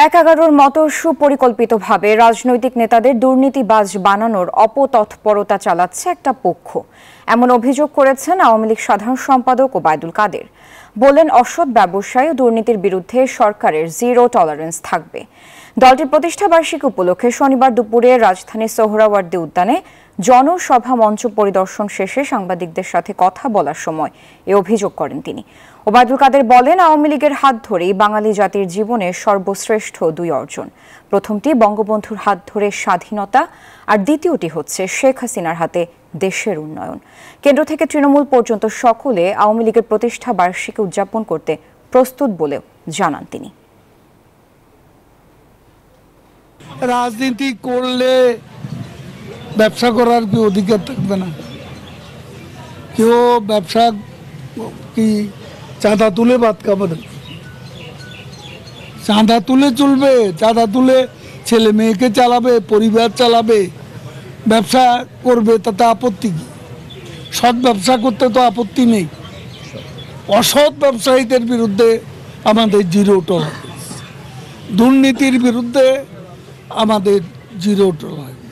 এক-এগারোর মতো সুপরিকল্পিতভাবে রাজনৈতিক নেতাদের দুর্নীতিবাজ বানানোর অপতৎপরতা চালাচ্ছে একটা পক্ষ, এমন অভিযোগ করেছেন আওয়ামী লীগ সাধারণ সম্পাদক ওবায়দুল কাদের। বলেন, অসৎ ব্যবসায় ও দুর্নীতির বিরুদ্ধে সরকারের জিরো টলারেন্স থাকবে। দলটির প্রতিষ্ঠা বার্ষিকী উপলক্ষে শনিবার দুপুরে রাজধানীর সোহরাওয়ার্দী উদ্যানে জনসভা মঞ্চ পরিদর্শন শেষে সাংবাদিকদের সাথে কথা বলার সময় এ অভিযোগ করেন তিনি। ওবায়দুল কাদের বলেন, আওয়ামী লীগের হাত ধরেই বাঙালি জাতির জীবনের সর্বশ্রেষ্ঠ দুই অর্জন। প্রথমটি বঙ্গবন্ধুর হাত ধরে স্বাধীনতা, আর দ্বিতীয়টি হচ্ছে শেখ হাসিনার হাতে দেশের উন্নয়ন। কেন্দ্র থেকে তৃণমূল পর্যন্ত সকলে আওয়ামী লীগের প্রতিষ্ঠা বার্ষিকী উদযাপন করতে প্রস্তুত বলেও জানান তিনি। রাজনীতি করলে ব্যবসা করার কি অধিকার থাকবে না? কেউ ব্যবসা কি চাঁদা তুলে ভাত খাবে? চাঁদা তুলে চলবে? চাঁদা তুলে ছেলে মেয়েকে চালাবে, পরিবার চালাবে, ব্যবসা করবে, তাতে আপত্তি কি? সৎ ব্যবসা করতে তো আপত্তি নেই। অসৎ ব্যবসায়ীদের বিরুদ্ধে আমাদের জিরো টলারেন্স, দুর্নীতির বিরুদ্ধে আমাদের জিরো টলারেন্স।